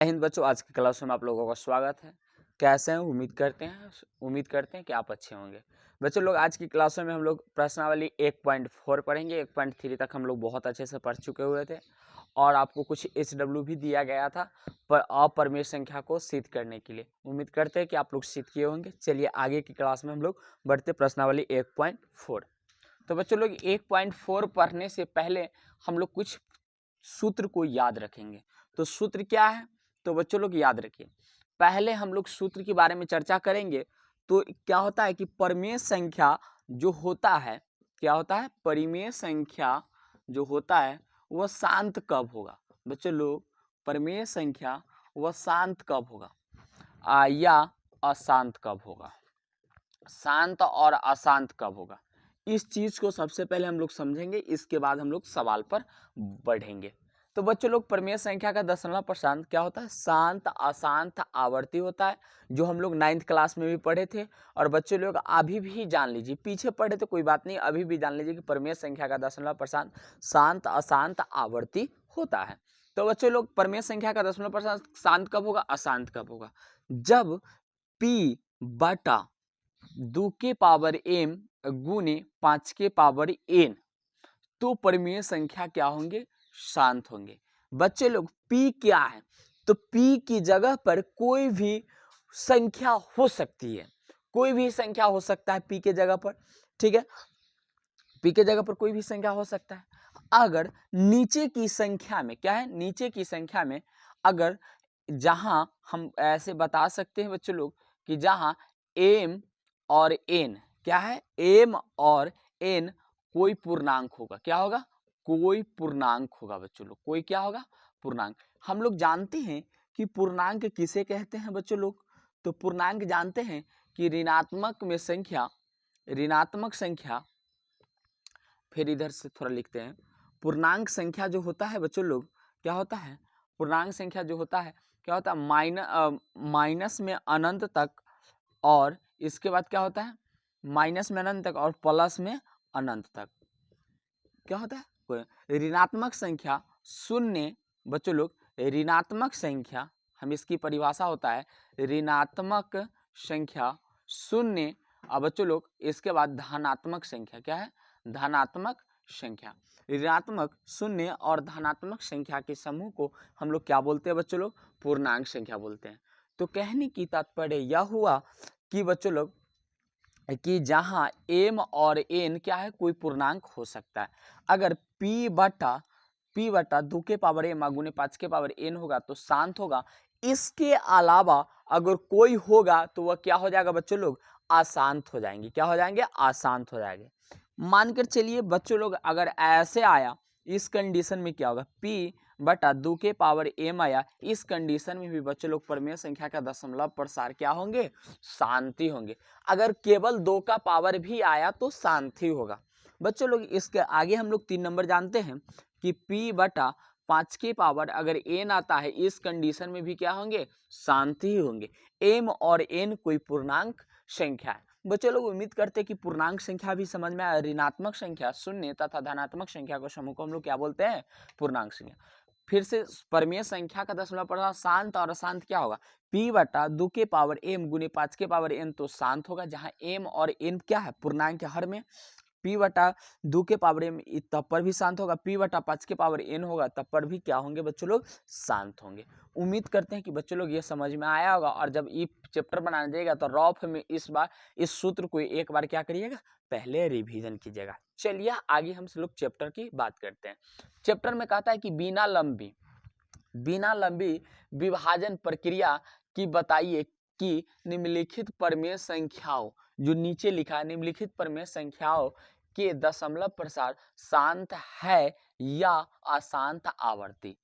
हिंद बच्चों, आज की क्लास में आप लोगों का स्वागत है। कैसे हैं? उम्मीद करते हैं कि आप अच्छे होंगे। बच्चों लोग, आज की क्लासों में हम लोग प्रश्नावली 1.4 पढ़ेंगे। 1.3 तक हम लोग बहुत अच्छे से पढ़ चुके हुए थे और आपको कुछ HW भी दिया गया था पर अपरिमेय संख्या को सिद्ध करने के लिए। उम्मीद करते हैं कि आप लोग सिद्ध किए होंगे। चलिए आगे की क्लास में हम लोग बढ़ते प्रश्नावली 1.4। तो बच्चों लोग, 1.4 पढ़ने से पहले हम लोग कुछ सूत्र को याद रखेंगे। तो सूत्र क्या है? तो बच्चों लोग याद रखिए, पहले हम लोग सूत्र के बारे में चर्चा करेंगे। तो क्या होता है कि परिमेय संख्या जो होता है, क्या होता है? परिमेय संख्या जो होता है वह शांत कब होगा? बच्चों लोग, परिमेय संख्या वह शांत कब होगा या अशांत कब होगा? शांत और अशांत कब होगा, इस चीज को सबसे पहले हम लोग समझेंगे। इसके बाद हम लोग सवाल पर बढ़ेंगे। तो बच्चों लोग, परिमेय संख्या का दशमलव प्रशांत क्या होता है? शांत अशांत आवर्ती होता है, जो हम लोग 9th क्लास में भी पढ़े थे। और बच्चों लोग अभी भी जान लीजिए, पीछे पढ़े तो कोई बात नहीं, अभी भी जान लीजिए कि परिमेय संख्या का दशमलव प्रशांत शांत अशांत आवर्ती होता है। तो बच्चों लोग, परिमेय संख्या का दशमलव प्रशांत शांत कब होगा, अशांत कब होगा? जब p बटा 2 के पावर m गुने 5 के पावर n, तो परिमेय संख्या क्या होंगे? शांत होंगे। बच्चे लोग, p क्या है? तो p की जगह पर कोई भी संख्या हो सकती है, कोई भी संख्या हो सकता है p के जगह पर। ठीक है, p के जगह पर कोई भी संख्या हो सकता है। अगर नीचे की संख्या में क्या है? नीचे की संख्या में अगर जहां हम ऐसे बता सकते हैं बच्चों लोग कि जहां m और n क्या है? m और n कोई पूर्णांक होगा। क्या होगा? कोई पूर्णांक होगा बच्चों लोग। कोई क्या होगा? पूर्णांक। हम लोग जानते हैं कि पूर्णांक किसे कहते हैं बच्चों लोग? तो पूर्णांक जानते हैं कि ऋणात्मक में संख्या, ऋणात्मक संख्या, फिर इधर से थोड़ा लिखते हैं। पूर्णांक संख्या जो होता है बच्चों लोग, क्या होता है? पूर्णांक संख्या जो होता है क्या होता है? माइनस में अनंत तक, और इसके बाद क्या होता है? माइनस में अनंत तक और प्लस में अनंत तक। क्या होता है? ऋणात्मक संख्या शून्य। बच्चों लोग, ऋणात्मक संख्या, हम इसकी परिभाषा होता है ऋणात्मक संख्या शून्य। अब बच्चों लोग, इसके बाद धनात्मक संख्या। क्या है? धनात्मक संख्या। ऋणात्मक, शून्य और धनात्मक संख्या के समूह को हम लोग क्या बोलते हैं बच्चों लोग? पूर्णांक संख्या बोलते हैं। तो कहने की तात्पर्य यह हुआ कि बच्चों लोग, कि जहां m और n क्या है? कोई पूर्णांक हो सकता है। अगर p बटा 2 के पावर m गुने 5 के पावर n होगा तो शांत होगा। इसके अलावा अगर कोई होगा तो वह क्या हो जाएगा बच्चों लोग? अशांत हो जाएंगे। क्या हो जाएंगे? अशांत हो जाएंगे। मानकर चलिए बच्चों लोग, अगर ऐसे आया, इस कंडीशन में क्या होगा? p बटा 2 के पावर m आया। इस कंडीशन में भी बच्चों लोग, परिमेय संख्या का दशमलव प्रसार क्या होंगे? शांति होंगे। अगर केवल 2 का पावर भी आया तो शांति होगा। बच्चों लोग, इसके आगे हम लोग 3 नंबर जानते हैं कि p बटा 5 के पावर अगर n आता है, इस कंडीशन में भी क्या होंगे? शांति ही होंगे। m और n कोई पूर्णांक संख्या है। बच्चों लोग, उम्मीद करते हैं कि पूर्णांक संख्या भी समझ में आया। ऋणात्मक संख्या, शून्य तथा धनात्मक संख्या को समूह को हम लोग क्या बोलते हैं? पूर्णांक संख्या। फिर से, परिमेय संख्या का दशमलव प्रसार शांत और अशांत क्या होगा? p बटा 2 के पावर m गुने 5 के पावर n, तो शांत होगा। जहां m और n क्या है? पूर्णांक हर में। p बटा 2 के पावर m तब पर भी शांत होगा। p बटा 5 के पावर n होगा तब पर भी क्या होंगे बच्चों लोग? शांत होंगे। उम्मीद करते हैं कि बच्चों लोग ये समझ में आया होगा। और जब ई चैप्टर बनाने जाएगा तो रफ में इस बार इस सूत्र को एक बार क्या करिएगा? पहले रिवीजन कीजिएगा। चलिए आगे हम लोग चैप्टर की बात करते हैं। चैप्टर में कहता है कि बिना लंबी विभाजन प्रक्रिया की बताइए कि निम्नलिखित परिमेय संख्याओं, जो नीचे लिखा है, निम्नलिखित परिमेय संख्याओं के दशमलव प्रसार शांत है या अशांत आवर्ती।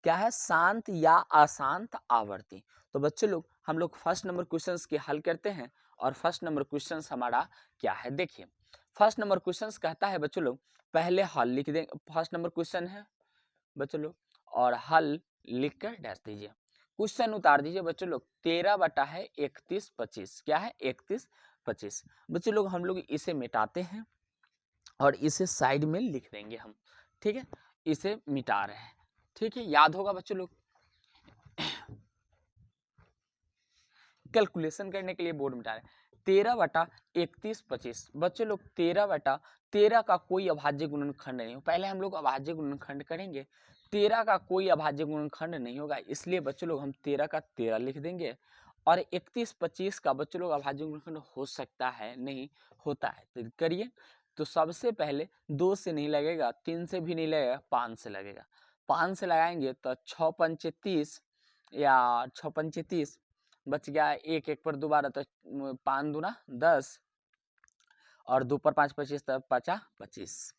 क्या है? शांत या अशांत आवर्ती। तो बच्चों लोग, हम लोग फर्स्ट नंबर क्वेश्चंस के हल करते हैं। और फर्स्ट नंबर क्वेश्चंस हमारा क्या है? देखिए, फर्स्ट नंबर क्वेश्चंस कहता है बच्चों लोग, पहले हल लिख दें। फर्स्ट नंबर क्वेश्चन है बच्चों लोग, और हल लिखकर डैश दीजिए। क्वेश्चन उतार दीजिए बच्चों लोग। 13 बटा है 31 25। क्या है? 31 25। बच्चों लोग, हम लोग इसे मिटाते हैं और इसे साइड में लिख देंगे हम। ठीक है, इसे मिटा रहे हैं। ठीक है, याद होगा बच्चों लोग। कैलकुलेशन करने के लिए बोर्ड मिटा रहे हैं। 13/31/25 बच्चों लोग 13/13 का कोई अभाज्य गुणनखंड नहीं हो। पहले हम लोग अभाज्य गुणनखंड करेंगे। 13 का कोई अभाज्य गुणनखंड नहीं होगा, इसलिए बच्चों लोग हम 13 का 13 लिख देंगे। और 31/25 का बच्चों लोग अभाज्य गुणनखंड हो सकता है, नहीं होता है। तो करिए। तो सबसे पहले 2 से नहीं लगेगा, 3 से भी नहीं लगेगा, 5 से लगेगा। 5 से लगाएंगे तो 6 पंचे 30 या 6 पंचे 30 बच गया, एक एक पर दोबारा तो 5 दूना 10 और 2 पर 5 25 तब 5 25,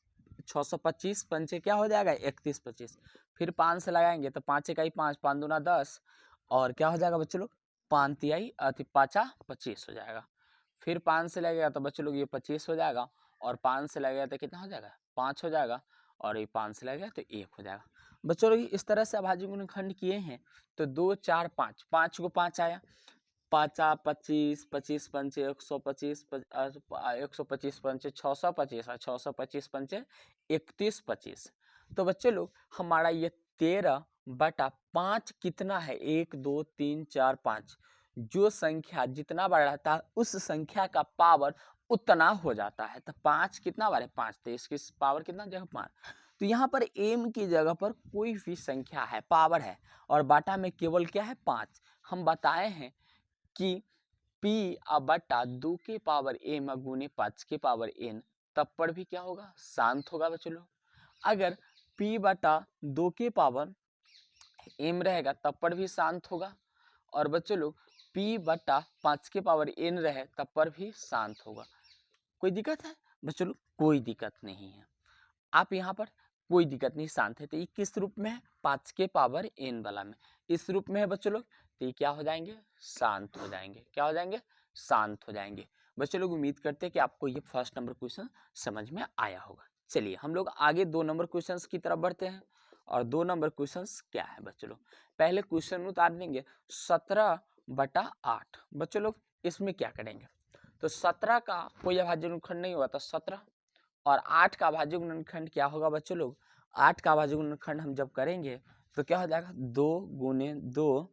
625 पंचे क्या हो जाएगा 31/25। फिर 5 से लगाएंगे तो 5 इकाई 5, 5 दूना 10 और क्या हो जाएगा बच्चों लोग 5 तिहाई 5 25 हो जाएगा। फिर 5 से लगेगा तो बच्चों लोग ये 25 हो जाएगा और 5 से लगेगा तो कितना हो जाएगा 5 हो जाएगा और ये 5 से लगेगा तो 1 हो जाएगा। बच्चों लोग इस तरह से अभाज्य गुणनखंड किए हैं तो 2 4 5, 5 को 5 आया, 5 25 25 पंचे 125 125 पंचे 625 और 625 पंचे 31/25। तो बच्चे लोग हमारा ये 13/5 कितना है 1 2 3 4 5। जो संख्या जितना बड़ा रहता है उस संख्या का पावर उतना हो जाता है। तो 5 कितना बार है 5, तो इसकी पावर कितना जगह 5। तो यहाँ पर m की जगह पर कोई भी संख्या है, पावर है और बाटा में केवल क्या है 5। हम बताए हैं कि p/2 के पावर m गुने 5 के पावर n तब पर भी क्या होगा शांत होगा बच्चों लोग। अगर p/2 के पावर m रहेगा तब पर भी शांत होगा और बच्चों लोग p/5 के पावर n रहे तब पर भी शांत होगा। कोई दिक्कत है बच्चों लोग? कोई दिक्कत नहीं है। आप यहाँ पर कोई दिक्कत नहीं, शांत है। तो ये किस रूप में है 5 के पावर n वाला में, इस रूप में है बच्चों लोग। तो ये क्या हो जाएंगे शांत हो जाएंगे। क्या हो जाएंगे शांत हो जाएंगे। बच्चों लोग उम्मीद करते हैं कि आपको ये फर्स्ट नंबर क्वेश्चन समझ में आया होगा। चलिए हम लोग आगे 2 नंबर क्वेश्चन की तरफ बढ़ते हैं। और 2 नंबर क्वेश्चन क्या है बच्चों लोग, पहले क्वेश्चन उतार देंगे 17/8। बच्चों लोग इसमें क्या करेंगे तो 17 का कोई अभाज्य गुणनखंड नहीं हुआ तो 17 और 8 का अभाज्य गुणनखंड क्या होगा बच्चों लोग, 8 का अभाज्य गुणनखंड हम जब करेंगे तो क्या हो जाएगा 2 गुने 2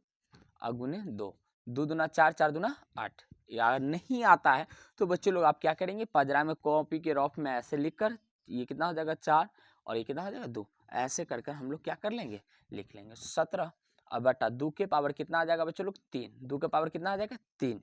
गुने 2, 2 दूना 4, 4 दूना 8। यार नहीं आता है तो बच्चों लोग आप क्या करेंगे पजरा में कॉपी के रफ में ऐसे लिखकर ये कितना हो जाएगा 4 और ये कितना हो जाएगा 2, ऐसे कर कर हम लोग क्या कर लेंगे लिख लेंगे 17 और बटा 2 के पावर कितना आ जाएगा बच्चों लोग 3, 2 के पावर कितना आ जाएगा 3।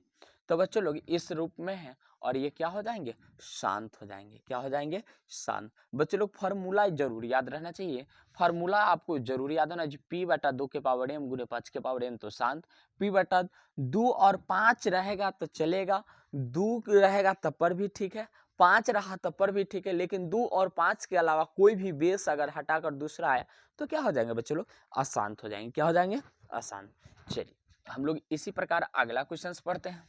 तो बच्चों लोग इस रूप में है और ये क्या हो जाएंगे शांत हो जाएंगे। क्या हो जाएंगे शांत। बच्चों लोग फार्मूला जरूर याद रहना चाहिए, फार्मूला आपको जरूर याद होना जी p/2 के पावर m गुने 5 के पावर n तो शांत। p/2 और 5 रहेगा तो चलेगा, 2 रहेगा तब पर भी ठीक है, 5 रहा तब पर भी ठीक है, लेकिन 2 और 5 के अलावा कोई भी बेस अगर हटाकर दूसरा आया तो क्या हो जाएंगे बच्चों लोग अशांत हो जाएंगे। क्या हो जाएंगे अशांत। चलिए हम लोग इसी प्रकार अगला क्वेश्चन पढ़ते हैं।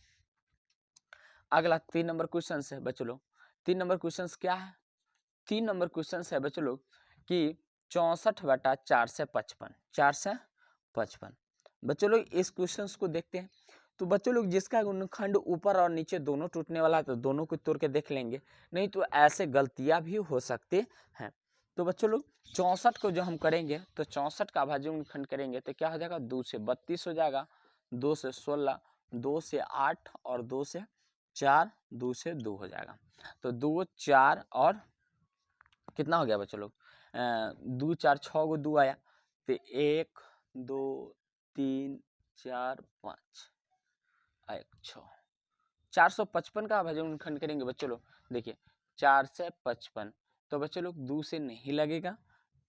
अगला 3 नंबर क्वेश्चन है बच्चों लोग। 3 नंबर क्वेश्चन क्या है, 3 नंबर क्वेश्चन है बच्चों लोग कि 64/4 से 55, 4 से 55। बच्चों लोग इस क्वेश्चन को देखते हैं तो बच्चों लोग जिसका गुणनखंड ऊपर और नीचे दोनों टूटने वाला है तो दोनों को तोड़ के देख लेंगे, नहीं तो ऐसे गलतियां भी हो सकते हैं। तो बच्चों लोग 64 को जो हम करेंगे तो 64 का अभाज्य गुणनखंड करेंगे तो क्या हो जाएगा 2 से 32 हो जाएगा, 2 से 16, 2 से 8 और 2 से 4, 2 से 2 हो जाएगा। तो 2 4 और कितना हो गया बच्चों लोग 2 4 6 को 2 आया तो 1 2 3 4 5 1 6, 455 का अभाज्य गुणनखंड करेंगे बच्चों लोग। देखिए 4 से 55 तो बच्चों लोग 2 से नहीं लगेगा,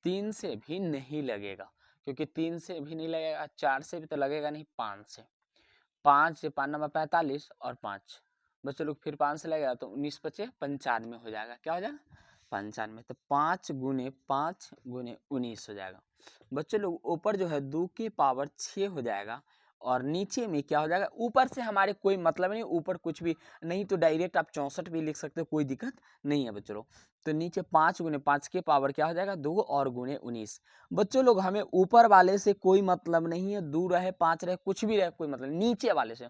3 से भी नहीं लगेगा, क्योंकि 3 से भी नहीं लगेगा, 4 से भी तो लगेगा नहीं, 5 से, 5 से 5 नंबर 45 और 5 बच्चों लोग फिर 5 से लगेगा तो 19 बचे 95 हो जाएगा। क्या हो जाएगा 95। तो 5 गुने 5 गुने 19 हो जाएगा। बच्चों लोग ऊपर जो है 2 की पावर 6 हो जाएगा और नीचे में क्या हो जाएगा, ऊपर से हमारे कोई मतलब नहीं, ऊपर कुछ भी नहीं तो डायरेक्ट आप 64 भी लिख सकते हो, कोई दिक्कत नहीं है बच्चों लोग। तो नीचे 5 गुने 5 के पावर क्या हो जाएगा 2 और गुने 19। बच्चों लोग हमें ऊपर वाले से कोई मतलब नहीं है, 2 रहे 5 रहे कुछ भी रहे कोई मतलब, नीचे वाले से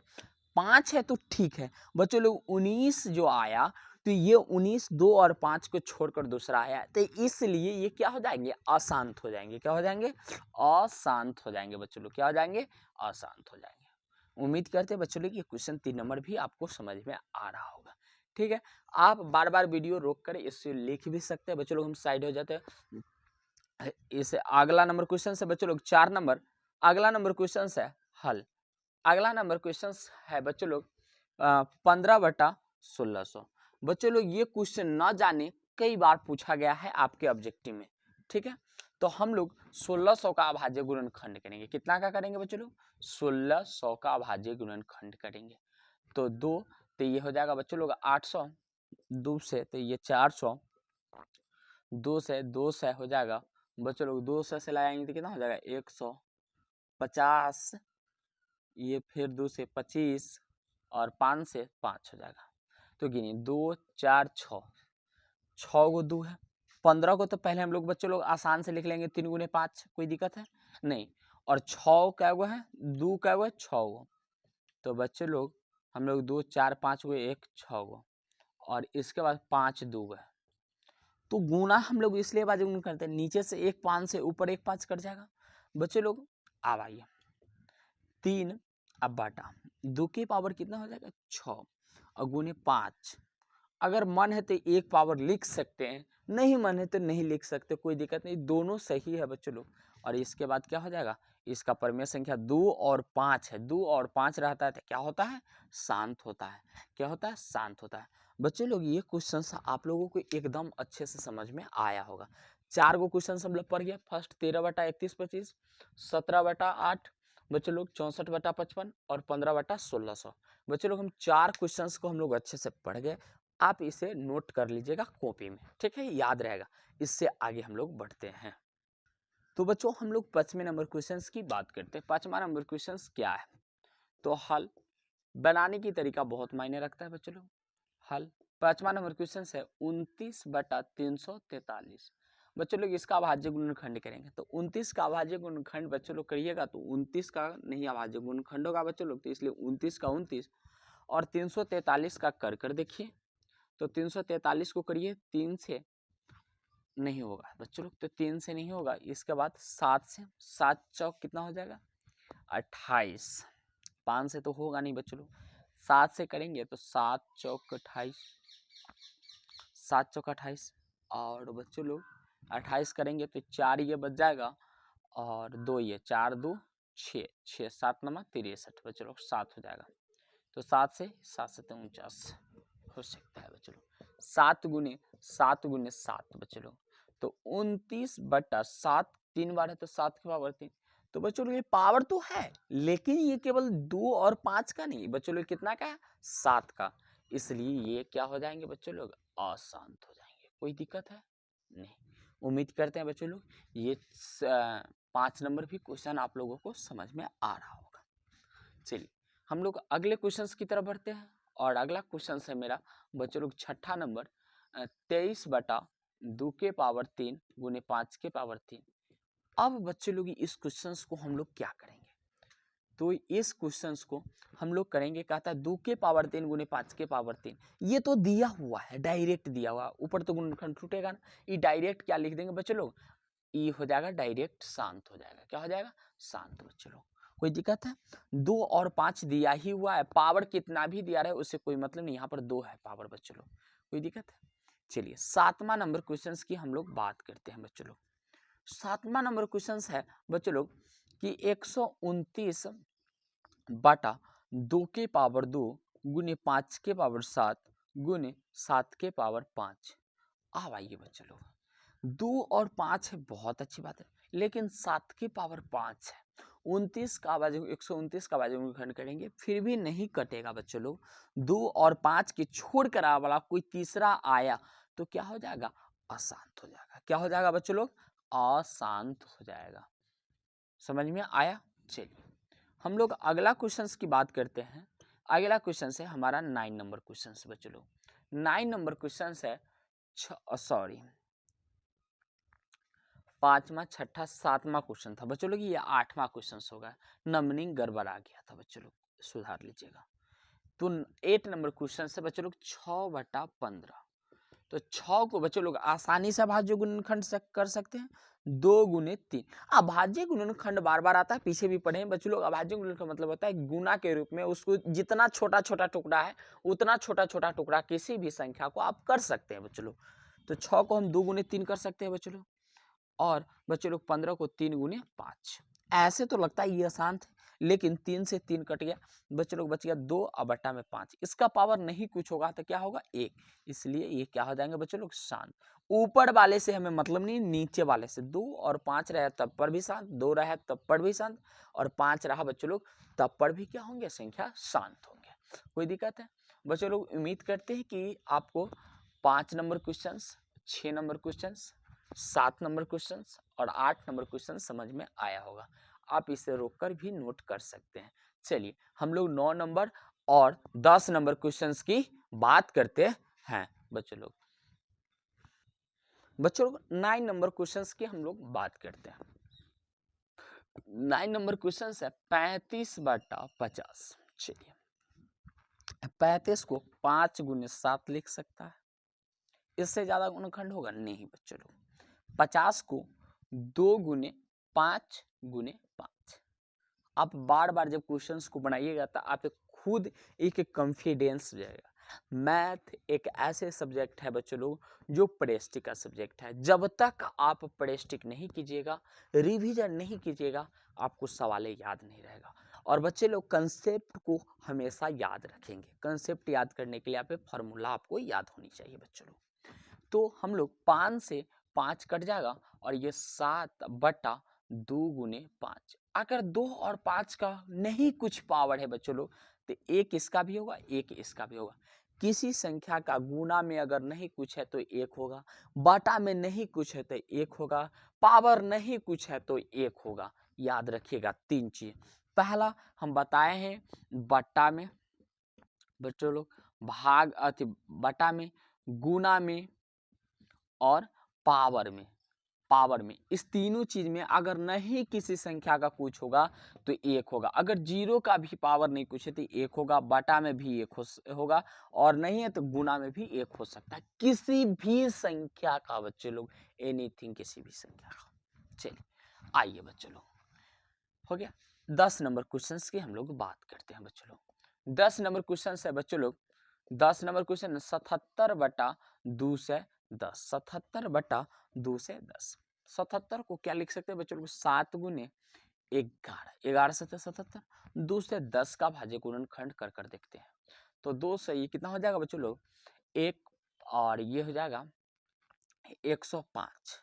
5 है तो ठीक है। बच्चों लोग 19 जो आया तो ये 19 2 और 5 को छोड़कर दूसरा आया तो इसलिए ये क्या हो जाएंगे अशांत हो जाएंगे। क्या हो जाएंगे अशांत हो जाएंगे बच्चों लोग। क्या हो जाएंगे अशांत हो जाएंगे। उम्मीद करते हैं बच्चों लोग ये क्वेश्चन 3 नंबर भी आपको समझ में आ रहा होगा। ठीक है, आप बार बार वीडियो रोक कर इससे लिख भी सकते हैं। बच्चों लोग हम साइड हो जाते हैं। इसे अगला नंबर क्वेश्चन है बच्चों लोग 4 नंबर। अगला नंबर क्वेश्चन है हल। अगला नंबर क्वेश्चन है बच्चों लोग 15/1600। बच्चों लोग ये क्वेश्चन ना जाने कई बार पूछा गया है आपके ऑब्जेक्टिव में। ठीक है, तो हम लोग 1600 का अभाज्य गुणनखंड करेंगे। कितना का करेंगे बच्चों लोग? 1600 का अभाज्य गुणनखंड करेंगे। तो 2 तो ये हो जाएगा बच्चों लोग 800, 2 से तो ये 400, 2 से हो जाएगा बच्चों लोग, 200 से लगाएंगे तो कितना हो जाएगा 150, ये फिर 2 से 25 और 5 से 5 हो जाएगा। तो गिनिए 2 4 6, 6 गो 2 है। 15 को तो पहले हम लोग बच्चों लोग आसान से लिख लेंगे, 3 गुने 5, कोई दिक्कत है नहीं। और 6 क्या गो है? 2 क्या गो है? 6 गो। तो बच्चों लोग हम लोग 2 4 5 गो 1 6 गो और इसके बाद 5 2 है। तो गुना हम लोग इसलिए बाजू गुना करते हैं, नीचे से 1 5 से ऊपर 1 5 कट जाएगा बच्चों लोग। अब आइए 3 अब बाटा 2 की पावर कितना हो जाएगा 6 और गुने 5। अगर मन है तो 1 पावर लिख सकते हैं, नहीं मन है तो नहीं लिख सकते, कोई दिक्कत नहीं, दोनों सही है बच्चों लोग। और इसके बाद क्या हो जाएगा? इसका परिमेय संख्या 2 और 5 है। 2 और 5 रहता है तो क्या होता है? शांत होता है। क्या होता है? शांत होता है। बच्चों लोग ये क्वेश्चन आप लोगों को एकदम अच्छे से समझ में आया होगा। 4 गो क्वेश्चन हम लोग पढ़ गया। फर्स्ट 13/31-25, 17/8 बच्चों लोग, 64/55 और 15/1600। बच्चों लोग हम 4 क्वेश्चंस को हम लोग अच्छे से पढ़ गए। आप इसे नोट कर लीजिएगा कॉपी में, ठीक है, याद रहेगा। इससे आगे हम लोग बढ़ते हैं। तो बच्चों हम लोग 5वें नंबर क्वेश्चंस की बात करते हैं। 5वां नंबर क्वेश्चंस क्या है? तो हल बनाने की तरीका बहुत मायने रखता है बच्चों लोग। हल 5वां नंबर क्वेश्चन है 29/343। बच्चों लोग इसका अभाज्य गुणनखंड करेंगे। तो 29 का अभाज्य गुणनखंड बच्चों लोग करिएगा तो 29 का नहीं अभाज्य गुणनखंड होगा बच्चों लोग, तो इसलिए 29 का 29 और 343 का कर देखिए। तो 343 को करिए, 3 से नहीं होगा बच्चों लोग, तो 3 से नहीं होगा। इसके बाद 7 से, 7 चौक कितना हो जाएगा 28, 5 से तो होगा नहीं बच्चों लोग। 7 से करेंगे तो 7 चौक 28, 7 चौक 28 और बच्चों लोग 28 करेंगे तो 4 ये बच जाएगा और 2 ये 4 2 6, 6 7 नंबर 63 बच्चों लोग 7 हो जाएगा। तो 7 से 49 हो सकता है बच्चों लोग। 7 गुने 7 बच्चों लोग, तो 29/7 3 बार है तो 7 की पावर 3। तो बच्चों लोग ये पावर तो है लेकिन ये केवल 2 और 5 का नहीं बच्चों लोग, कितना का है 7 का, इसलिए ये क्या हो जाएंगे बच्चों लोग अशांत हो जाएंगे। कोई दिक्कत है नहीं। उम्मीद करते हैं बच्चों लोग ये 5 नंबर भी क्वेश्चन आप लोगों को समझ में आ रहा होगा। चलिए हम लोग अगले क्वेश्चंस की तरफ बढ़ते हैं और अगला क्वेश्चन है मेरा बच्चों लोग 6ठा नंबर 23/2 के पावर 3 गुने 5 के पावर 3। अब बच्चों लोग इस क्वेश्चंस को हम लोग क्या करेंगे? तो इस क्वेश्चंस को हम लोग करेंगे, कहता है 2 के पावर 3 गुने 5 के पावर 3। ये तो दिया हुआ है, डायरेक्ट दिया हुआ, ऊपर तो गुणनखंड टूटेगा ना, ये डायरेक्ट क्या लिख देंगे बच्चों लोग, ये हो जाएगा डायरेक्ट शांत हो जाएगा। क्या हो जाएगा? शांत बच्चों लोग। कोई दिक्कत है? 2 और 5 दिया ही हुआ है, पावर कितना भी दिया रहे उससे कोई मतलब नहीं, यहाँ पर 2 है पावर बच्चों लोग। कोई दिक्कत है? चलिए 7वां नंबर क्वेश्चंस की हम लोग बात करते हैं बच्चों लोग। 7वां नंबर क्वेश्चंस है बच्चों लोग कि 129/2 के पावर 2 गुने 5 के पावर 7 गुने 7 के पावर 5। अब आइए बच्चों लोग, 2 और 5 है, बहुत अच्छी बात है, लेकिन 7 की पावर 5 है। 29 का आवाज 129 का आवाज खंड करेंगे फिर भी नहीं कटेगा बच्चों लोग। 2 और 5 के छोड़ कर वाला कोई तीसरा आया तो क्या हो जाएगा? अशांत हो जाएगा। क्या हो जाएगा बच्चों लोग? अशांत हो जाएगा। समझ में आया? चलिए हम लोग अगला क्वेश्चन की बात करते हैं। अगला क्वेश्चन है हमारा 9 नंबर क्वेश्चन बच्चों लोग। 9 नंबर क्वेश्चन है 5वां 6ठा 7वां क्वेश्चन था बच्चों लोग, ये 8वां क्वेश्चन होगा। नंबरिंग गड़बड़ आ गया था बच्चों लोग, सुधार लीजिएगा। तो 8 नंबर क्वेश्चन से बच्चों लोग 6/15। तो 6 को बच्चों लोग आसानी से अभाज्य गुणनखंड से कर सकते हैं। 2 गुने 3। अभाज्य गुणनखंड बार बार आता है, पीछे भी पढ़े हैं बच्चों लोग। अभाज्य गुणनखंड का मतलब होता है गुना के रूप में, उसको जितना छोटा छोटा टुकड़ा है उतना छोटा छोटा टुकड़ा किसी भी संख्या को आप कर सकते हैं बच्चों लोग। तो 6 को हम 2 गुने 3 कर सकते हैं बच्चों लोग, और बच्चों लोग 15 को 3 गुने 5। ऐसे तो लगता है ये आसान थे, लेकिन 3 से 3 कट गया बच्चों लोग, बच गया 2 और बट्टा में 5। इसका पावर नहीं कुछ होगा तो क्या होगा 1, इसलिए ये क्या हो जाएंगे बच्चों लोग शांत। ऊपर वाले से हमें मतलब नहीं, नीचे वाले से 2 और 5 रहे तब पर भी शांत, 2 रहे तब पर भी शांत, और 5 रहा बच्चों लोग तब पर भी क्या होंगे, संख्या शांत होंगे। कोई दिक्कत है बच्चों लोग? उम्मीद करते हैं कि आपको 5 number question, 6 number question, 7 number question और 8 नंबर क्वेश्चन समझ में आया होगा। आप इसे रोककर भी नोट कर सकते हैं। चलिए हम लोग 9 नंबर और 10 नंबर क्वेश्चंस की बात करते हैं बच्चों लोग। 9 नंबर क्वेश्चंस की हम लोग बात करते हैं। 9 नंबर क्वेश्चन है 35/50। चलिए 35 को 5 गुने 7 लिख सकता है, इससे ज्यादा गुणनखंड होगा नहीं बच्चों लोग। 50 को 2 गुने 5 गुने 5। आप बार बार जब क्वेश्चंस को बनाइएगा तो आप खुद एक कॉन्फिडेंस हो जाएगा। मैथ एक ऐसे सब्जेक्ट है बच्चों लोग जो प्रेस्टिक का सब्जेक्ट है। जब तक आप प्रेस्टिक नहीं कीजिएगा, रिवीजन नहीं कीजिएगा, आपको सवालें याद नहीं रहेगा। और बच्चे लोग कंसेप्ट को हमेशा याद रखेंगे। कंसेप्ट याद करने के लिए आप फॉर्मूला आपको याद होनी चाहिए बच्चों लोग। तो हम लोग 5 से 5 कट जाएगा और ये 7/2 गुने 5। अगर 2 और 5 का नहीं कुछ पावर है बच्चों लोग तो एक इसका भी होगा, एक इसका भी होगा। किसी संख्या का गुना में अगर नहीं कुछ है तो 1 होगा, बाटा में नहीं कुछ है तो 1 होगा, पावर नहीं कुछ है तो 1 होगा। याद रखिएगा 3 चीज। पहला हम बताए हैं बट्टा में बच्चों लोग, भाग बटा में, गुना में और पावर में इस तीनों चीज में अगर नहीं किसी संख्या का कुछ होगा तो 1 होगा। अगर 0 का भी पावर नहीं कुछ है तो 1 होगा, बटा में भी 1 होगा, और नहीं है तो गुना में भी 1 हो सकता है। किसी भी संख्या का बच्चे लोग, एनीथिंग, किसी भी संख्या का। चलिए आइए बच्चे लोग, हो गया 10 नंबर क्वेश्चन की हम लोग बात करते हैं बच्चों लोग। 10 नंबर क्वेश्चन है बच्चों लोग। 10 नंबर क्वेश्चन 77/2 से 10। 77/2 से 10। 77 को क्या लिख सकते हैं बच्चों लोग, 7 गुने 11। 11 से 77, 2 से 10 का भाज्य गुणनखंड कर कर देखते हैं। तो 2 से ये कितना हो जाएगा बच्चों लोग, 1, और ये हो जाएगा 105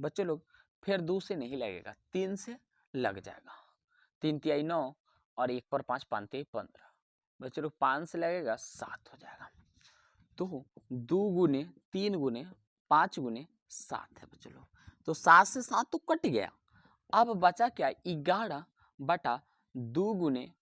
बच्चों लोग। फिर 2 से नहीं लगेगा, 3 से लग जाएगा। 3 तिहाई 9 और 1 पर 5, 5 तिहाई 15 बच्चों लोग। 5 से लगेगा 7 हो जाएगा। तो 2 गुने 3 गुने 5 गुने 7 है बच्चों लोग। तो 7 से 7 तो कट गया, अब बचा क्या, 11/2 गुने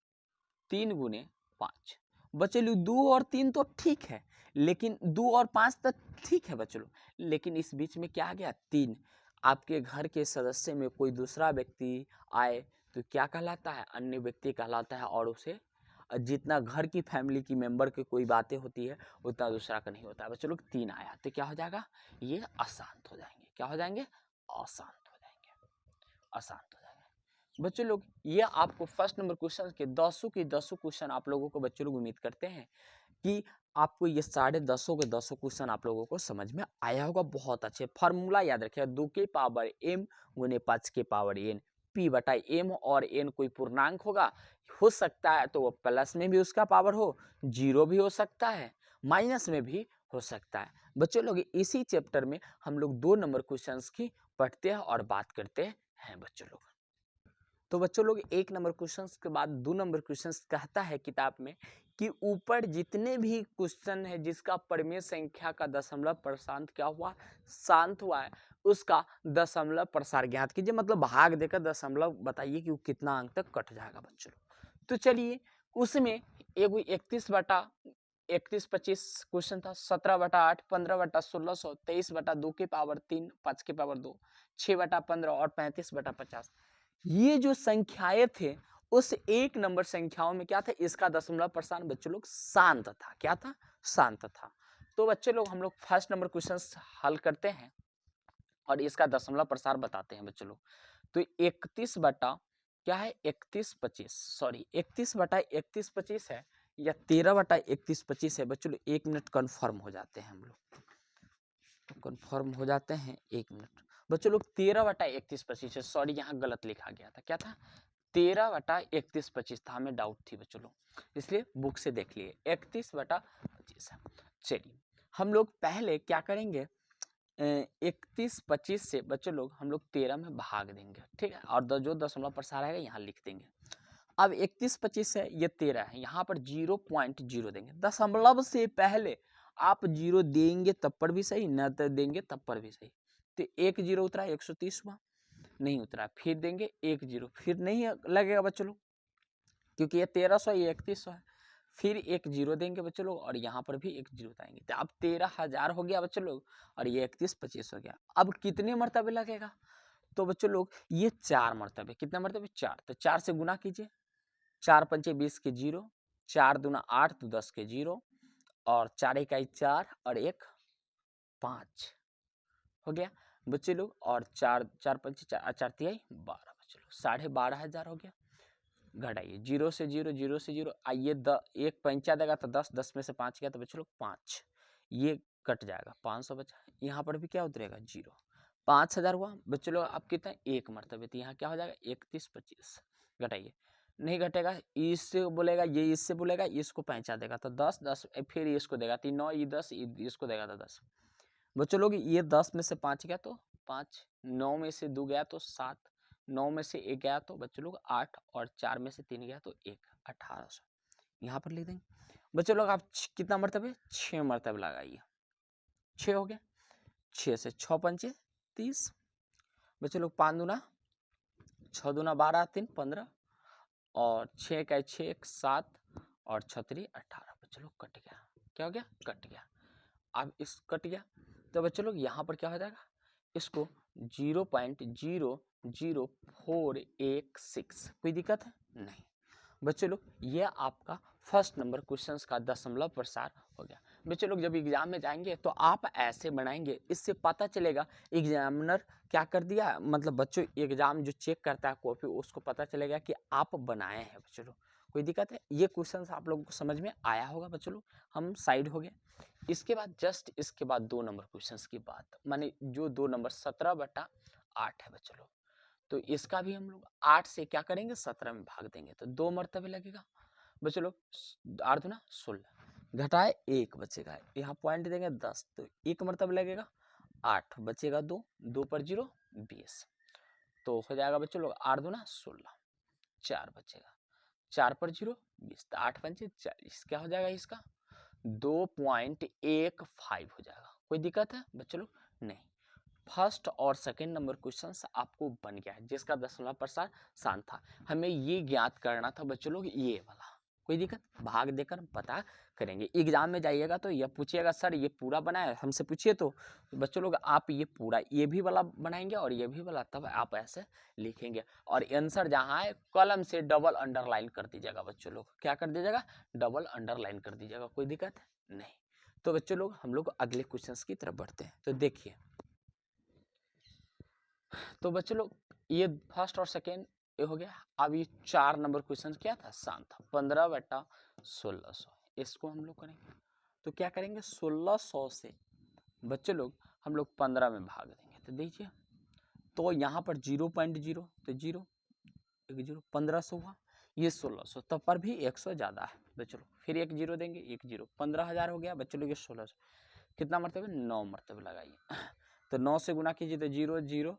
3 गुने 5। बच्चों लोग 2 और 3 तो ठीक है, लेकिन 2 और 5 तक ठीक है बच्चों लोग, लेकिन इस बीच में क्या आ गया, 3। आपके घर के सदस्य में कोई दूसरा व्यक्ति आए तो क्या कहलाता है, अन्य व्यक्ति कहलाता है। और उसे जितना घर की फैमिली की मेंबर की कोई बातें होती है उतना दूसरा का नहीं होता है बच्चों लोग। 3 आया तो क्या हो जाएगा, ये अशांत हो जाएंगे। क्या हो जाएंगे, अशांत हो जाएंगे, अशांत हो जाएंगे बच्चों लोग। ये आपको फर्स्ट नंबर क्वेश्चन के 10 के 10 क्वेश्चन आप लोगों को बच्चों लोग उम्मीद करते हैं कि आपको ये 10.5 के 10 क्वेश्चन आप लोगों को समझ में आया होगा। बहुत अच्छे फॉर्मूला याद रखिएगा, 2 के पावर m गुने 5 के पावर n, p बटा m, और n कोई पूर्णांक होगा, हो सकता है तो वो प्लस में भी उसका पावर हो, 0 भी हो सकता है, माइनस में भी हो सकता है बच्चों लोग। इसी चैप्टर में हम लोग 2 नंबर क्वेश्चंस की पढ़ते हैं और बात करते हैं बच्चों लोग। तो बच्चों लोग 1 नंबर क्वेश्चंस के बाद 2 नंबर क्वेश्चंस कहता है किताब में कि ऊपर जितने भी क्वेश्चन है जिसका परिमेय संख्या का दशमलव प्रशांत क्या हुआ, शांत हुआ है, उसका दशमलव प्रसार ज्ञात कीजिए। मतलब भाग देकर दशमलव बताइए कि वो कितना अंक तक कट जाएगा बच्चों लोग। तो चलिए उसमें एक 31/25 क्वेश्चन था, 17/8, 15/1600, 23/2 के पावर 3, 5 के पावर 2, 6/15 और 35/50। ये जो संख्याएं थे उस 1 नंबर संख्याओं में क्या था, इसका दशमलव प्रसार बच्चों लोग शांत था। क्या था, शांत था। तो बच्चे लोग हम लोग फर्स्ट नंबर क्वेश्चन हल करते हैं और इसका दशमलव प्रसार बताते हैं बच्चों लोग। तो 31 बटा क्या है 31/25, सॉरी 31/31/25 है या 13/31/25 है बच्चों लोग। 1 मिनट कन्फर्म हो जाते हैं हम लोग, तो कन्फर्म हो जाते हैं 1 मिनट बच्चों लोग। 13/31/25 है, सॉरी यहाँ गलत लिखा गया था, क्या था 13/31/25 था, हमें डाउट थी बच्चों लोग, इसलिए बुक से देख लिए 31/25 है। चलिए हम लोग पहले क्या करेंगे 31/25 से बच्चों लोग हम लोग 13 में भाग देंगे, ठीक है, और जो दशमलव प्रसार आएगा यहाँ लिख देंगे। अब 31/25 है, ये 13 है, यहाँ पर 0.0 देंगे। दशमलव से पहले आप 0 देंगे तब पर भी सही, न देंगे तब पर भी सही। तो 1 0 उतरा 130 हुआ, नहीं उतरा, फिर देंगे 1 0, फिर नहीं लगेगा बच्चों लोग, क्योंकि ये 1300 ये 3100 है। फिर 1 0 देंगे बच्चों लोग, और यहाँ पर भी 1 0 आएंगे, तो अब 13,000 हो गया बच्चों लोग, और ये 31/25 हो गया। अब कितने मरतबे लगेगा, तो बच्चों लोग ये 4 मरतबे, कितने मरतबे 4, तो 4 से गुना कीजिए, 4 पंचे 20 के 0, 4 दूना 8 तो 10 के 0, और 4 इकाई 4 और 1 5 हो गया बच्चे लोग, और 4 पंचे 4 तिहाई 12 बच्चे लोग, 12,500 हो गया। घटाइए 0 से 0, 0 से 0, आइए 1 पंचा देगा तो 10, 10 में से 5 गया तो बच्चे लोग 5, ये कट जाएगा, 500 बचा। यहाँ पर भी क्या उतरेगा 0, 5,000 हुआ बच्चे लोग। अब कितना 1 मरतबे, तो यहाँ क्या हो जाएगा 31/25, घटाइए, नहीं घटेगा, इससे बोलेगा ये, इससे बोलेगा इसको पैंचा देगा तो 10, 10 फिर इसको देगा तो 9, ये 10, इसको देगा तो 10 बच्चों लोग। ये 10 में से 5 गया तो 5, 9 में से 2 गया तो 7, 9 में से 1 गया तो बच्चों लोग 8, और 4 में से 3 गया तो 1, 1800 यहाँ पर लिख देंगे बच्चों लोग। आप कितना मरतबे 6 मरतबे लगाइए, 6 हो गया, 6 से 6 पंचे 30 बच्चों लोग, 5 दूना 6 दूना 12, 3 15, और 6 का 6 7, और 6 3 18 बच्चों लोग, कट गया, क्या हो गया कट गया। अब इस कट गया तो बच्चों लोग यहाँ पर क्या हो जाएगा, इसको 0.00416, कोई दिक्कत है नहीं बच्चों लोग। ये आपका फर्स्ट नंबर क्वेश्चंस का दशमलव प्रसार हो गया बच्चों लोग। जब एग्जाम में जाएंगे तो आप ऐसे बनाएंगे, इससे पता चलेगा एग्जामिनर क्या कर दिया, मतलब बच्चों एग्जाम जो चेक करता है कॉपी, उसको पता चलेगा कि आप बनाए हैं बच्चों लोग। कोई दिक्कत है, ये क्वेश्चंस आप लोगों को समझ में आया होगा बच्चों लोग। हम साइड हो गए, इसके बाद जस्ट इसके बाद 2 नंबर क्वेश्चंस की बात, माने जो 2 नंबर 17/8 है बच्चों लोग। तो इसका भी हम लोग 8 से क्या करेंगे 17 में भाग देंगे, तो 2 मरतबे लगेगा बच्चों लोग, 8 दूना 16, घटाए 1 बचेगा, यहाँ पॉइंट देंगे 10, तो 1 मरतबे लगेगा 8, बचेगा 2, 2 पर 0 20, तो हो जाएगा बच्चों लोग 8 दूना 16, 4 बचेगा, 4 पर 0 20, तो 8 पंचे 40, क्या हो जाएगा इसका 2.15 हो जाएगा। कोई दिक्कत है बच्चों लोग नहीं। फर्स्ट और सेकंड नंबर क्वेश्चन आपको बन गया है, जिसका दशमलव प्रसार शांत था। हमें ये ज्ञात करना था बच्चों लोग, ये वाला, कोई दिक्कत, भाग देकर पता करेंगे। एग्जाम में जाइएगा तो ये पूछिएगा सर ये पूरा बना है, हमसे पूछिए तो बच्चों लोग आप ये पूरा ये भी वाला बनाएंगे और ये भी वाला, तब आप ऐसे लिखेंगे। और आंसर जहाँ है कलम से डबल अंडरलाइन कर दीजिएगा बच्चों लोग, क्या कर दीजिएगा डबल अंडरलाइन कर दीजिएगा, कोई दिक्कत है नहीं। तो बच्चों लोग हम लोग अगले क्वेश्चन की तरफ बढ़ते हैं। तो देखिए, तो बच्चों लोग ये फर्स्ट और सेकेंड ये हो गया। अब ये 4 नंबर क्वेश्चन क्या था शांत था, 15/1600, इसको हम लोग करेंगे। तो क्या करेंगे 1600 से बच्चों लोग हम लोग 15 में भाग देंगे, तो देखिए तो यहाँ पर 0.0 तो 0 1 0 1500 हुआ, ये 1600 तब पर भी 100 ज़्यादा है बच्चों लोग, फिर 1 0 देंगे 1 0 15,000 हो गया बच्चों लोग। ये 1600 कितना मरतबे 9 मरतबे लगाइए, तो 9 से गुना कीजिए तो 0 0,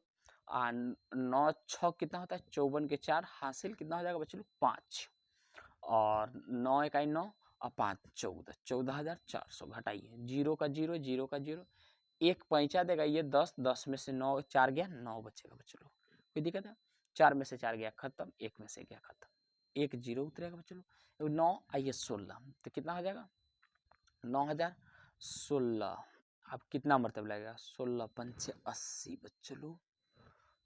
9 6 कितना होता है 54 के 4, हासिल कितना हो जाएगा बच्चों लोग 5, और 9 इकाई 9 और 5 14, 14,400, घटाइए 0 का 0 0 का 0, 1 पैंचा देगा ये 10, 10 में से 9 4 गया 9 बचेगा बच्चों लोग, कोई दिक्कत है, 4 में से 4 गया खत्म, 1 में से गया खत्म, 1 0 उतरेगा बच्चों लोग। 9 आइए 16, तो कितना हो जाएगा 9,016। अब कितना मरतब लगेगा 16 पंचे 80 बच्चों लोग,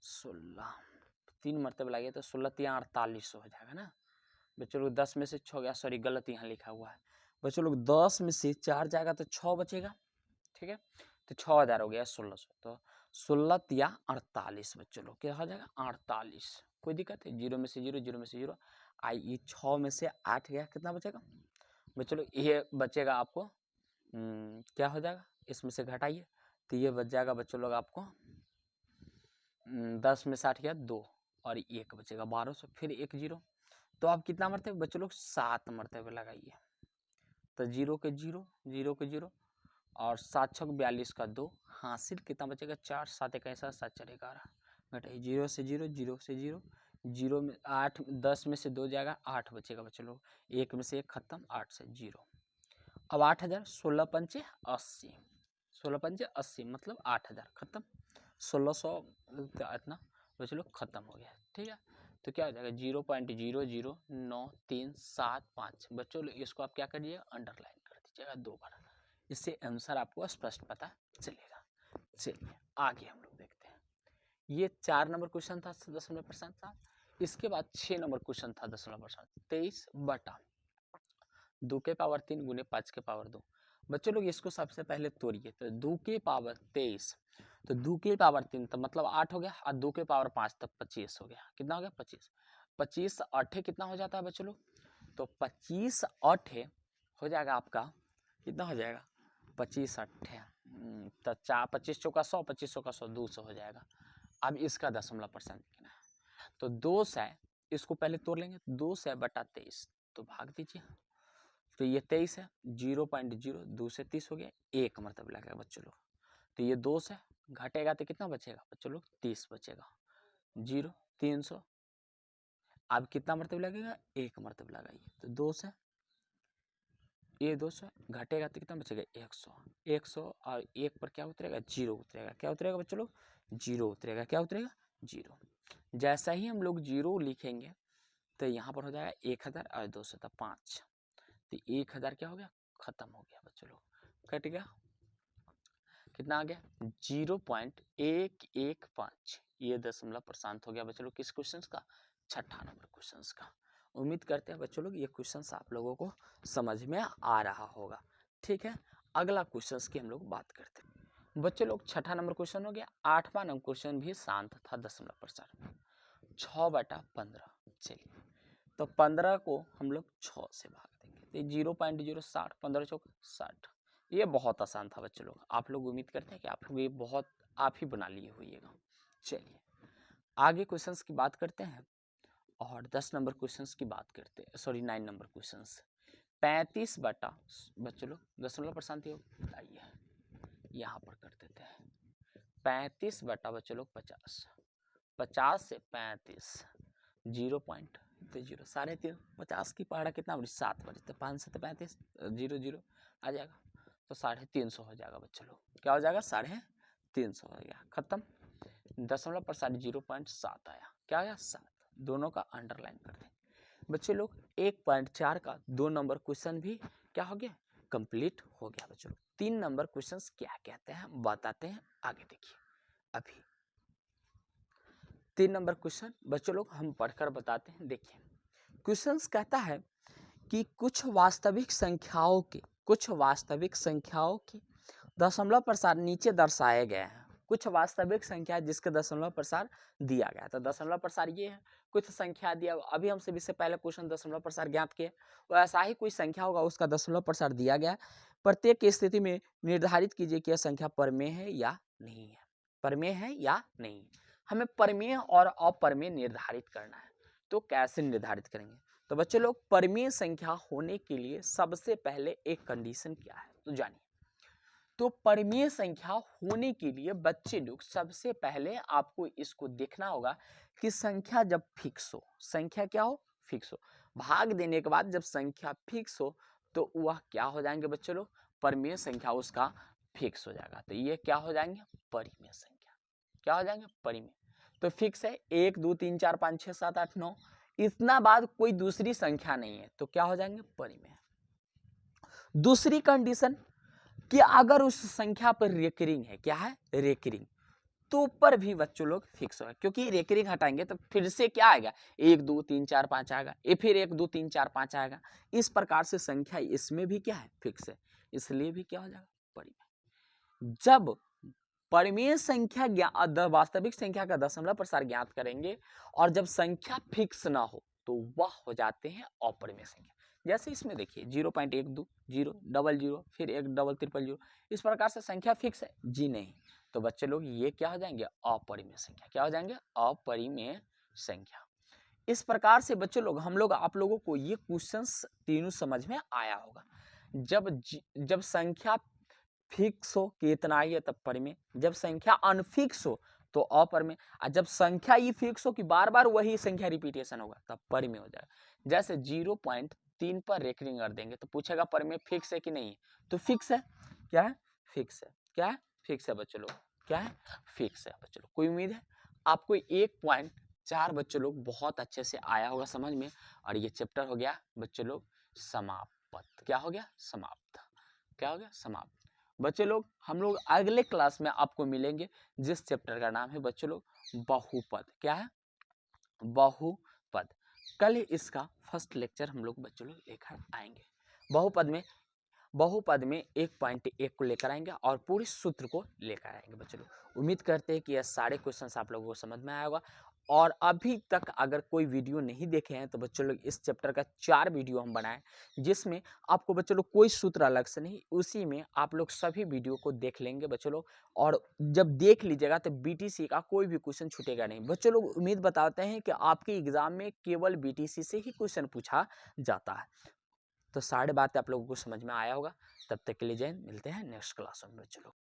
16 3 मरतब लगे तो 16 3 4800 हो जाएगा ना बच्चों लोग। 10 में से 6 गया, सॉरी गलत यहाँ लिखा हुआ है बच्चों लोग, 10 में से 4 जाएगा तो 6 बचेगा, ठीक है, तो 6,000 हो गया 1600, तो 16 या 48 बच्चों लोग क्या हो जाएगा 48। कोई दिक्कत है? 0 में से 0, 0 में से 0, ये 6 में से 8 गया, कितना बचेगा बच्चों लोग? ये बचेगा आपको क्या हो जाएगा, इसमें से घटाइए तो ये बच जाएगा बच्चों लोग आपको 10 में 60 गया 2 और 1 बचेगा 1200, फिर 1 0। तो आप कितना मरतबे बच्चों लोग 7 मरतबे लगाइए। तो 0 के 0, 0 के 0 और 7 छक 42 का 2, हासिल कितना बचेगा 4, 7 एक ऐसा 7 4 11 घटाइए 0 से 0, 0 से 0, 0 में 8, 10 में से 2 जाएगा 8 बचेगा बच्चों लोग, 1 में से 1 खत्म, 8 से 0। अब 8000, 16 पंचे 80, 16 पंचे 80 मतलब 8000 खत्म, 1600 इतना बच्चों लोग खत्म हो गया। ठीक है, तो क्या हो जाएगा 0.00937 बच्चों लोग, इसको आप क्या करिएगा अंडरलाइन कर दीजिएगा 2 बार, इससे आंसर आपको स्पष्ट पता चलेगा। चलिए आगे हम लोग देखते हैं। ये 4 नंबर क्वेश्चन था 10% था। इसके बाद 6 नंबर क्वेश्चन था 10% 23 बटा 2 के पावर 3 गुने 5 के पावर 2। बच्चों लोग इसको सबसे पहले तोड़िए, तो 2 के पावर 23, तो 2 के पावर 3 तो मतलब 8 हो गया, और 2 के पावर 5 तब 25 हो गया। कितना हो गया 25, 25 8 कितना हो जाता है बच्चों लोग, तो 25 8 हो जाएगा आपका, कितना हो जाएगा 25 8 तो 4 25 चौका 100, 25 चौका 100 200 हो जाएगा। अब इसका 10% लिखना है, तो 2 से इसको पहले तोड़ लेंगे, 2 से बटा 23 तो भाग दीजिए, तो ये 23 है, 0.0 2 से 30 हो गया, 1 मतलब लगेगा बच्चों लोग। तो ये 2 से घटेगा तो कितना बचेगा बच्चों लोग 30 बचेगा, 0 300। अब कितना मरतब लगेगा 1 मरतब लगाइए, तो 2 से ये 200 घटेगा तो कितना बचेगा 100, 100 और 1 पर क्या उतरेगा 0 उतरेगा, क्या उतरेगा बच्चों लोग 0 उतरेगा, क्या उतरेगा 0। जैसा ही हम लोग 0 लिखेंगे तो यहाँ पर हो जाएगा 1000 और 200 था 5, तो 1000 क्या हो गया खत्म हो गया बच्चों लोग, कट गया, कितना आ गया 0.115। ये 10% हो गया बच्चों लोग किस क्वेश्चन का, 6ठा नंबर क्वेश्चन का। उम्मीद करते हैं बच्चों लोग ये क्वेश्चन आप लोगों को समझ में आ रहा होगा। ठीक है, अगला क्वेश्चन की हम लोग बात करते हैं बच्चों लोग। 6ठा नंबर क्वेश्चन हो गया। 8वां नंबर क्वेश्चन भी शांत था 10%, 6/15। चलिए तो 15 को हम लोग 6 से भाग देंगे, 0.060, 15 चौक 60। ये बहुत आसान था बच्चों लोग, आप लोग उम्मीद करते हैं कि आप लोग ये बहुत आप ही बना लिए होइएगा। चलिए आगे क्वेश्चंस की बात करते हैं और 10 नंबर क्वेश्चंस की बात करते हैं, सॉरी 9 नंबर क्वेश्चंस। 35 बटा बच्चों लोग 10% आइए यहाँ पर कर देते हैं 35 बटा बच्चों लोग 50, 50 से 35 0.0 साढ़े 3, 50 की पहाड़ा कितना बड़ी 7 बड़ी, तो 5 से 35 0 0 आ जाएगा, तो 350 हो जाएगा बच्चों लोग, क्या हो जाएगा 350 हो गया खत्म। 0.7 आया, क्या आया 7, दोनों का अंडरलाइन कर देंगे बच्चों लोग। 1.4 का 2 नंबर क्वेश्चन भी क्या हो गया कंप्लीट हो गया बच्चों लोग। 3 नंबर क्वेश्चन क्या कहते हैं बताते हैं, आगे देखिए। अभी 3 नंबर क्वेश्चन बच्चों लोग हम पढ़कर बताते हैं। देखिए क्वेश्चन कहता है कि कुछ वास्तविक संख्याओं के दशमलव प्रसार नीचे दर्शाए गए हैं। कुछ वास्तविक संख्या जिसके दशमलव प्रसार दिया गया, तो दशमलव प्रसार ये है, कुछ संख्या दिया, अभी हमसे इससे पहले क्वेश्चन दशमलव प्रसार ज्ञात किए, वैसा ही कोई संख्या होगा उसका दशमलव प्रसार दिया गया। प्रत्येक स्थिति में निर्धारित कीजिए कि यह संख्या परमेय है या नहीं है, परमेय है या नहीं। हमें परमेय और अपर्मेय निर्धारित करना है, तो कैसे निर्धारित करेंगे, तो बच्चों लोग परमेय संख्या होने के लिए सबसे पहले एक कंडीशन क्या है तो जानिए। तो परमेय संख्या होने के लिए बच्चे लोग सबसे पहले आपको इसको देखना होगा कि संख्या जब फिक्स हो, संख्या क्या हो फिक्स हो, भाग देने के बाद जब संख्या फिक्स हो तो वह क्या हो जाएंगे बच्चों लोग परमेय संख्या उसका फिक्स हो जाएगा, तो ये क्या हो जाएंगे परिमेय संख्या, क्या हो जाएंगे परिमेय। तो फिक्स है 1 2 3 4 5 6 7 8 9, इतना बाद कोई दूसरी संख्या नहीं है तो क्या हो जाएंगे परिमेय। दूसरी कंडीशन कि अगर उस संख्या पर रेकरिंग है, क्या है रेकरिंग, तो ऊपर भी बच्चों लोग फिक्स होगा, क्योंकि रेकरिंग हटाएंगे तो फिर से क्या आएगा 1 2 3 4 5 आएगा, ये फिर 1 2 3 4 5 आएगा। इस प्रकार से संख्या इसमें भी क्या है फिक्स है, इसलिए भी क्या हो जाएगा परिमेय। जब परिमेय संख्या वास्तविक संख्या का दशमलव प्रसार ज्ञात करेंगे, और जब संख्या फिक्स ना हो तो वह हो जाते हैं अपरिमेय संख्या। जैसे इसमें देखिए 0.12, 0, डबल 0, फिर 1, डबल ट्रिपल 0, इस प्रकार से संख्या फिक्स है जी नहीं। तो बच्चे लोग ये क्या हो जाएंगे, अपरिमेय संख्या। क्या हो जाएंगे, अपरिमेय संख्या। इस प्रकार से बच्चे लोग हम लोग आप लोगों को ये क्वेश्चंस तीनों समझ में आया होगा। जब संख्या फिक्स हो कि इतना ही है तब परिमेय, जब संख्या अनफिक्स हो तो अपरिमेय, और जब संख्या ये फिक्स हो कि बार बार वही संख्या रिपीटेशन होगा तब परिमेय हो जाएगा। जैसे 0.3 पर रेकरिंग कर देंगे तो पूछेगा परिमेय फिक्स है कि नहीं है, तो फिक्स है। क्या है, फिक्स है। क्या है, फिक्स है बच्चों लोग। क्या है, फिक्स है बच्चों लोग। कोई उम्मीद है आपको 1.4 बच्चों लोग बहुत अच्छे से आया होगा समझ में। और ये चैप्टर हो गया बच्चों लोग समाप्त। क्या हो गया, समाप्त। क्या हो गया, समाप्त। बच्चों लोग हम लोग अगले क्लास में आपको मिलेंगे, जिस चैप्टर का नाम है बच्चों लोग बहुपद। क्या है, बहुपद। कल इसका फर्स्ट लेक्चर हम लोग बच्चों लोग लेकर आएंगे। बहुपद में 1.1 को लेकर आएंगे और पूरे सूत्र को लेकर आएंगे बच्चों लोग। उम्मीद करते हैं कि यह सारे क्वेश्चंस आप लोगों को समझ में आया होगा। और अभी तक अगर कोई वीडियो नहीं देखे हैं तो बच्चों लोग इस चैप्टर का 4 वीडियो हम बनाए, जिसमें आपको बच्चों लोग कोई सूत्र अलग से नहीं, उसी में आप लोग सभी वीडियो को देख लेंगे बच्चों लोग। और जब देख लीजिएगा तो बीटीसी का कोई भी क्वेश्चन छूटेगा नहीं बच्चों लोग। उम्मीद बताते हैं कि आपके एग्जाम में केवल बीटीसी से ही क्वेश्चन पूछा जाता है। तो सारी बातें आप लोगों को समझ में आया होगा। तब तक के लिए जय हिंद, मिलते हैं नेक्स्ट क्लास में बच्चों लोग।